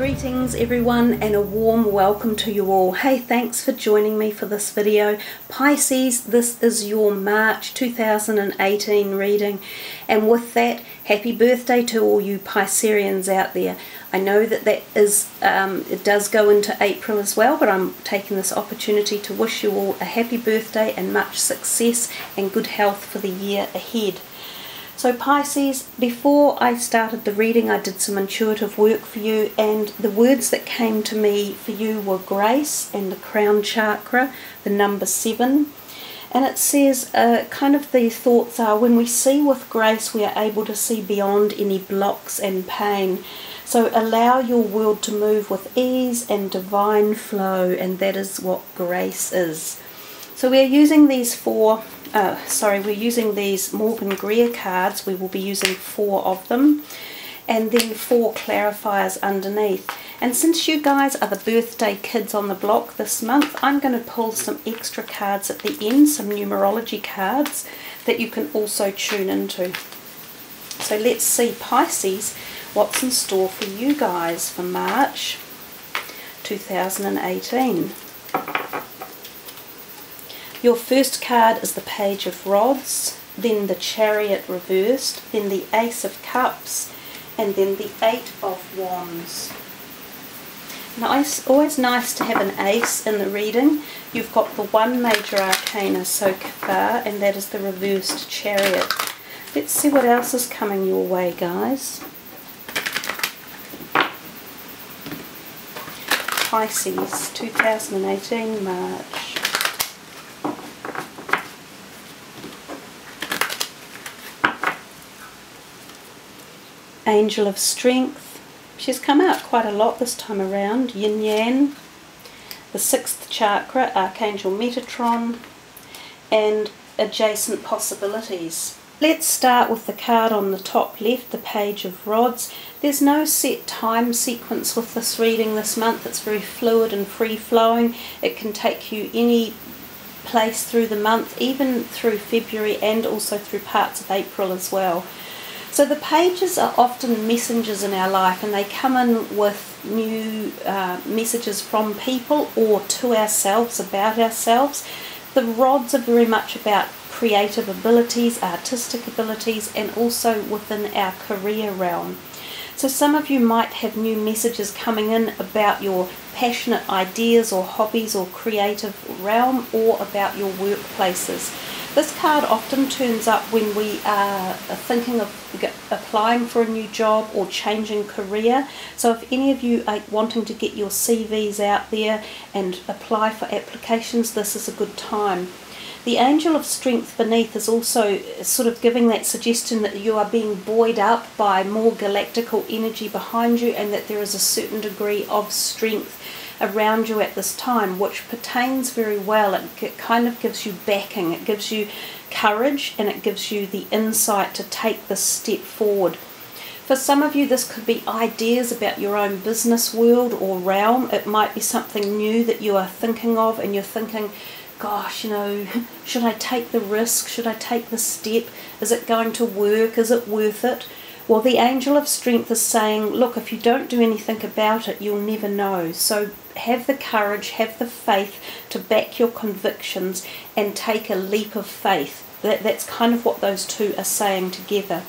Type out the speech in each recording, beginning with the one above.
Greetings everyone and a warm welcome to you all. Hey, thanks for joining me for this video. Pisces, this is your March 2018 reading, and with that, happy birthday to all you Pisceans out there. I know that it does go into April as well, but I'm taking this opportunity to wish you all a happy birthday and much success and good health for the year ahead. So Pisces, before I started the reading, I did some intuitive work for you, and the words that came to me for you were grace and the crown chakra, the number 7. And it says, kind of the thoughts are, when we see with grace, we are able to see beyond any blocks and pain. So allow your world to move with ease and divine flow, and that is what grace is. So we're using these we're using these Morgan Greer cards. We will be using 4 of them, and then 4 clarifiers underneath. And since you guys are the birthday kids on the block this month, I'm going to pull some extra cards at the end, some numerology cards that you can also tune into. So let's see, Pisces, what's in store for you guys for March 2018. Your first card is the Page of Rods, then the Chariot reversed, then the Ace of Cups, and then the 8 of Wands. Nice, always nice to have an ace in the reading. You've got the one major arcana so far, and that is the reversed Chariot. Let's see what else is coming your way, guys. Pisces, 2018 March. Angel of Strength. She's come out quite a lot this time around. Yin Yang. The 6th chakra, Archangel Metatron. And adjacent possibilities. Let's start with the card on the top left, the Page of Rods. There's no set time sequence with this reading this month. It's very fluid and free-flowing. It can take you any place through the month, even through February and also through parts of April as well. So the pages are often messengers in our life, and they come in with new messages from people or to ourselves, about ourselves. The rods are very much about creative abilities, artistic abilities, and also within our career realm. So some of you might have new messages coming in about your passionate ideas or hobbies or creative realm, or about your workplaces. This card often turns up when we are thinking of applying for a new job or changing career. So if any of you are wanting to get your CVs out there and apply for applications, this is a good time. The Angel of Strength beneath is also sort of giving that suggestion that you are being buoyed up by more galactical energy behind you, and that there is a certain degree of strength around you at this time, which pertains very well. It kind of gives you backing, it gives you courage, and it gives you the insight to take this step forward. For some of you, this could be ideas about your own business world or realm. It might be something new that you are thinking of, and you're thinking, gosh, you know, should I take the risk? Should I take the step? Is it going to work? Is it worth it? Well, the Angel of Strength is saying, look, if you don't do anything about it, you'll never know. So have the courage, have the faith to back your convictions and take a leap of faith. That's kind of what those two are saying together.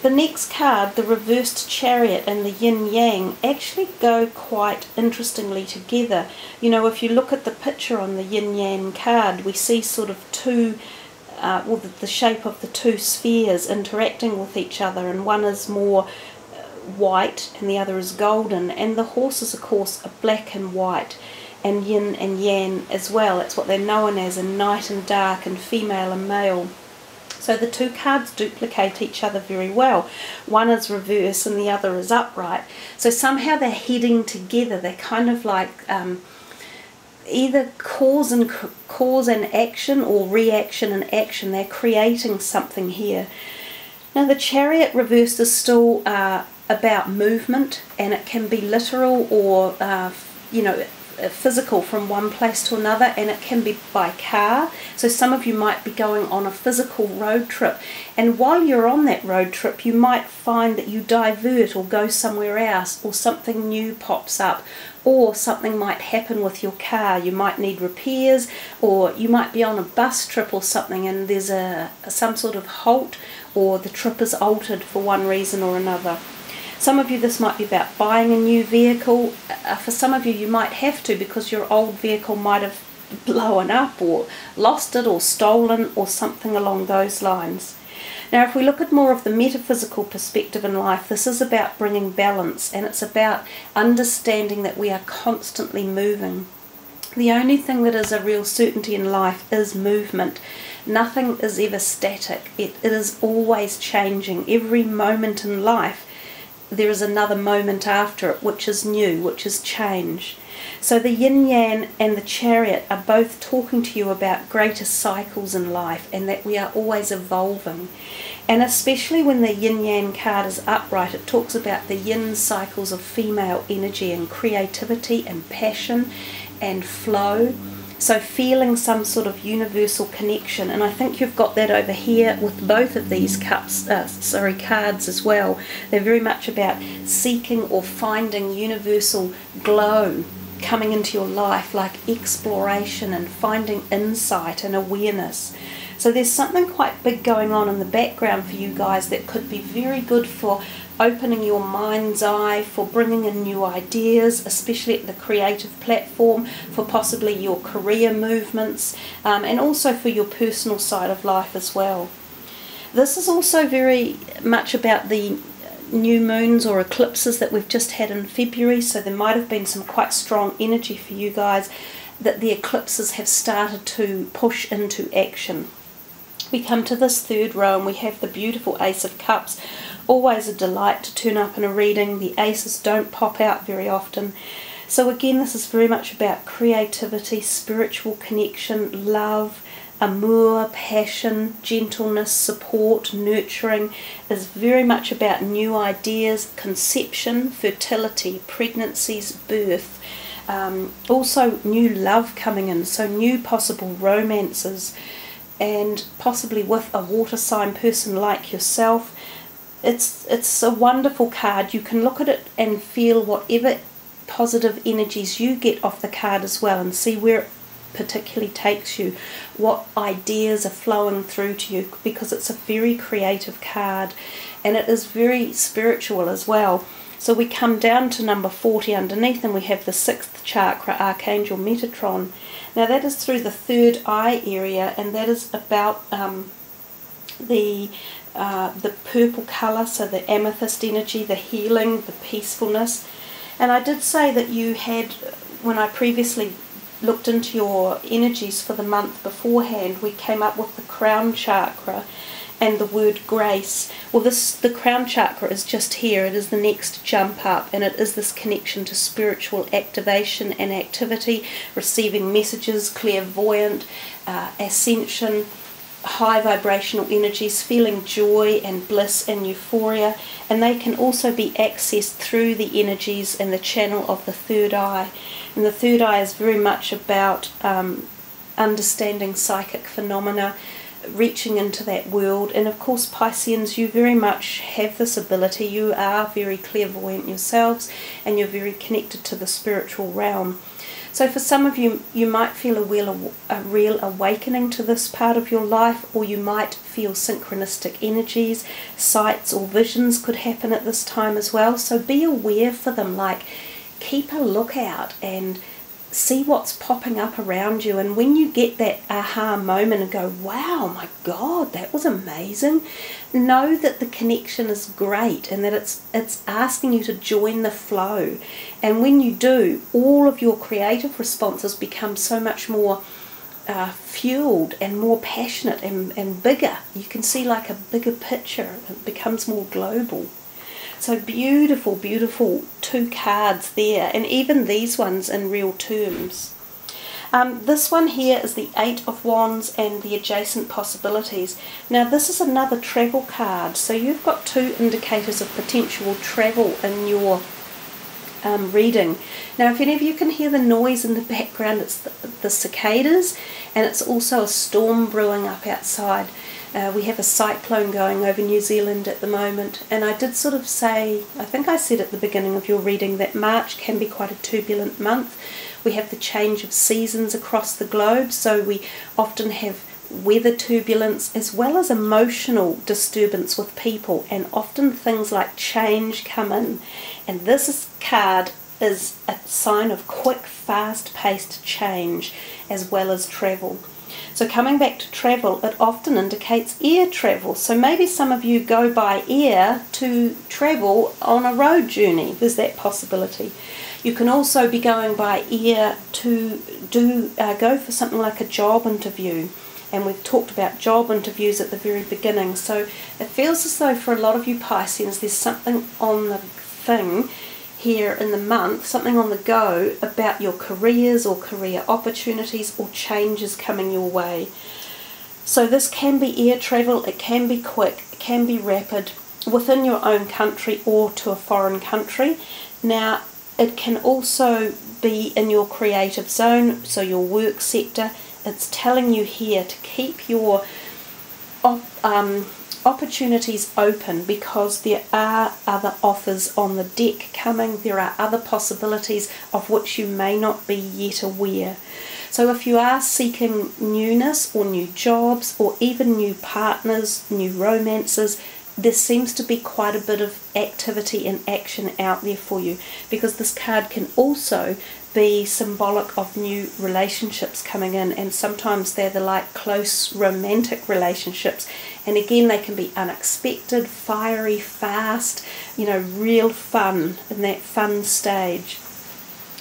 The next card, the reversed Chariot and the Yin Yang, actually go quite interestingly together. You know, if you look at the picture on the Yin Yang card, we see sort of two the shape of the two spheres interacting with each other, and one is more white and the other is golden, and the horses, of course, are black and white, and yin and yang as well. That's what they're known as in night and dark, and female and male. So the two cards duplicate each other very well. One is reverse and the other is upright. So somehow they're heading together. They're kind of like either cause and action, or reaction and action. They're creating something here. Now the Chariot reversed is still about movement, and it can be literal or you know, physical from one place to another, and it can be by car. So some of you might be going on a physical road trip, and while you're on that road trip you might find that you divert or go somewhere else, or something new pops up, or something might happen with your car. You might need repairs, or you might be on a bus trip or something and there's some sort of halt, or the trip is altered for one reason or another. Some of you, this might be about buying a new vehicle. For some of you, you might have to, because your old vehicle might have blown up or lost it or stolen or something along those lines. Now, if we look at more of the metaphysical perspective in life, this is about bringing balance, and it's about understanding that we are constantly moving. The only thing that is a real certainty in life is movement. Nothing is ever static. It is always changing. Every moment in life, there is another moment after it, which is new, which is change. So the yin-yang and the chariot are both talking to you about greater cycles in life, and that we are always evolving. And especially when the yin-yang card is upright, it talks about the yin cycles of female energy and creativity and passion and flow. So feeling some sort of universal connection, and I think you've got that over here with both of these cards as well. They're very much about seeking or finding universal glow coming into your life, like exploration and finding insight and awareness. So there's something quite big going on in the background for you guys that could be very good for opening your mind's eye, for bringing in new ideas, especially at the creative platform, for possibly your career movements, and also for your personal side of life as well. This is also very much about the new moons or eclipses that we've just had in February, so there might have been some quite strong energy for you guys that the eclipses have started to push into action. We come to this third row and we have the beautiful Ace of Cups. Always a delight to turn up in a reading. The aces don't pop out very often. So again, this is very much about creativity, spiritual connection, love, amour, passion, gentleness, support, nurturing. Is very much about new ideas, conception, fertility, pregnancies, birth. Also new love coming in, so new possible romances, and possibly with a water sign person like yourself. It's a wonderful card. You can look at it and feel whatever positive energies you get off the card as well, and see where it particularly takes you, what ideas are flowing through to you, because it's a very creative card and it is very spiritual as well. So we come down to number 40 underneath, and we have the 6th chakra, Archangel Metatron. Now that is through the third eye area, and that is about the purple colour, so the amethyst energy, the healing, the peacefulness. And I did say that you had, when I previously looked into your energies for the month beforehand, we came up with the crown chakra and the word grace. Well, the crown chakra is just here. It is the next jump up, and it is this connection to spiritual activation and activity, receiving messages, clairvoyant, ascension, high vibrational energies, feeling joy and bliss and euphoria, and they can also be accessed through the energies and the channel of the third eye. And the third eye is very much about understanding psychic phenomena, reaching into that world. And of course, Pisceans, you very much have this ability. You are very clairvoyant yourselves, and you're very connected to the spiritual realm. So for some of you, you might feel a real awakening to this part of your life, or you might feel synchronistic energies, sights or visions could happen at this time as well. So be aware for them, like keep a lookout and see what's popping up around you. And when you get that aha moment and go, wow, my God, that was amazing, know that the connection is great, and that it's asking you to join the flow. And when you do, all of your creative responses become so much more fueled and more passionate and bigger. You can see like a bigger picture. It becomes more global. So beautiful, beautiful 2 cards there, and even these ones in real terms. This one here is the 8 of Wands and the adjacent possibilities. Now this is another travel card, so you've got 2 indicators of potential travel in your reading. Now, if any of you can hear the noise in the background, it's the cicadas, and it's also a storm brewing up outside. We have a cyclone going over New Zealand at the moment, and I did sort of say, I think I said at the beginning of your reading, that March can be quite a turbulent month. We have the change of seasons across the globe, so we often have weather turbulence as well as emotional disturbance with people, and often things like change come in, and this card is a sign of quick, fast-paced change as well as travel. So coming back to travel, it often indicates air travel. So maybe some of you go by air to travel on a road journey. There's that possibility. You can also be going by air to go for something like a job interview. And we've talked about job interviews at the very beginning. So it feels as though for a lot of you Pisceans, there's something on the thing here in the month, something on the go about your careers or career opportunities or changes coming your way. So this can be air travel, it can be quick, it can be rapid within your own country or to a foreign country. Now, it can also be in your creative zone, so your work sector. It's telling you here to keep your opportunities open, because there are other offers on the deck coming. There are other possibilities of which you may not be yet aware. So if you are seeking newness or new jobs or even new partners, new romances, there seems to be quite a bit of activity and action out there for you, because this card can also be symbolic of new relationships coming in, and sometimes they're the like close romantic relationships, and again they can be unexpected, fiery, fast, you know, real fun in that fun stage.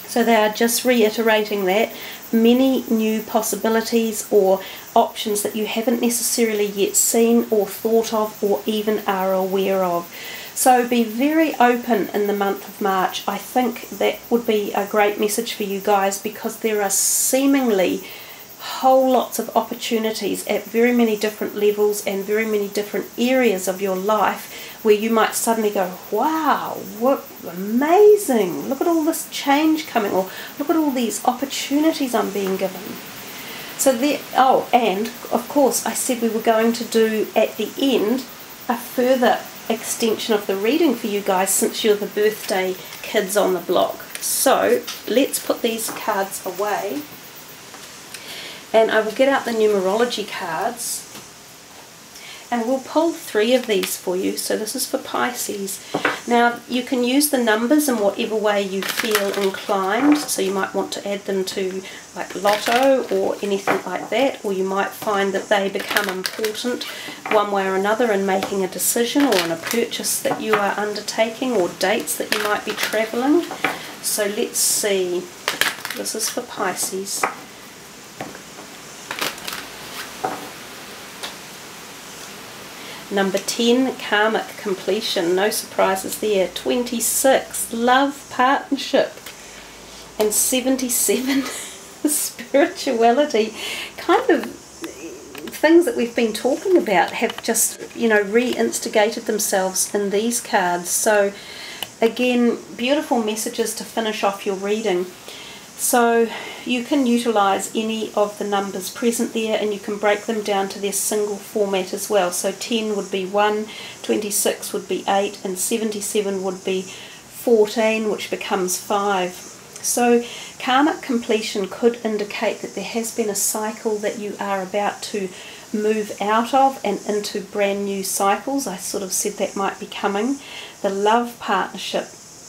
So they are just reiterating that many new possibilities or options that you haven't necessarily yet seen or thought of or even are aware of. So be very open in the month of March. I think that would be a great message for you guys, because there are seemingly whole lots of opportunities at very many different levels and very many different areas of your life where you might suddenly go, wow, what amazing, look at all this change coming, or look at all these opportunities I'm being given. So there, oh, and of course I said we were going to do at the end a further extension of the reading for you guys, since you're the birthday kids on the block. So let's put these cards away, and I will get out the numerology cards, and we'll pull 3 of these for you. So this is for Pisces. Now you can use the numbers in whatever way you feel inclined, so you might want to add them to like lotto or anything like that, or you might find that they become important one way or another in making a decision or in a purchase that you are undertaking, or dates that you might be travelling. So let's see, this is for Pisces. Number 10, karmic completion, no surprises there. 26, love, partnership, and 77, spirituality. Kind of things that we've been talking about have just, you know, re-instigated themselves in these cards. So again, beautiful messages to finish off your reading. So you can utilise any of the numbers present there, and you can break them down to their single format as well. So 10 would be 1, 26 would be 8, and 77 would be 14, which becomes 5. So karmic completion could indicate that there has been a cycle that you are about to move out of and into brand new cycles. I sort of said that might be coming. The love partnership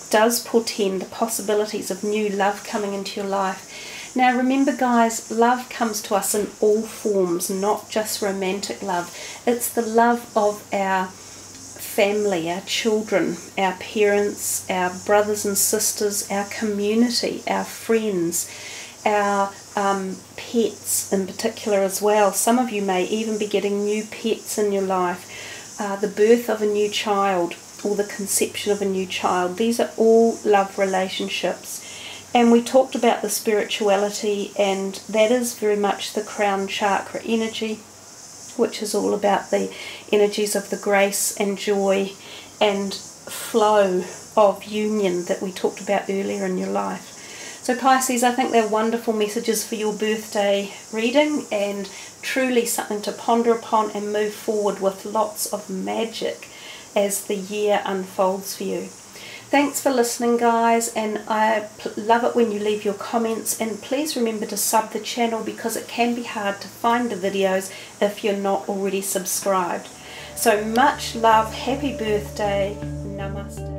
does portend the possibilities of new love coming into your life. Now remember guys, love comes to us in all forms, not just romantic love. It's the love of our family, our children, our parents, our brothers and sisters, our community, our friends, our pets in particular as well. Some of you may even be getting new pets in your life, the birth of a new child, or the conception of a new child. These are all love relationships. And we talked about the spirituality, and that is very much the crown chakra energy, which is all about the energies of the grace and joy and flow of union that we talked about earlier in your life. So Pisces, I think they're wonderful messages for your birthday reading, and truly something to ponder upon and move forward with lots of magic as the year unfolds for you. Thanks for listening, guys, and I love it when you leave your comments, and please remember to sub the channel because it can be hard to find the videos if you're not already subscribed. So much love, happy birthday, namaste.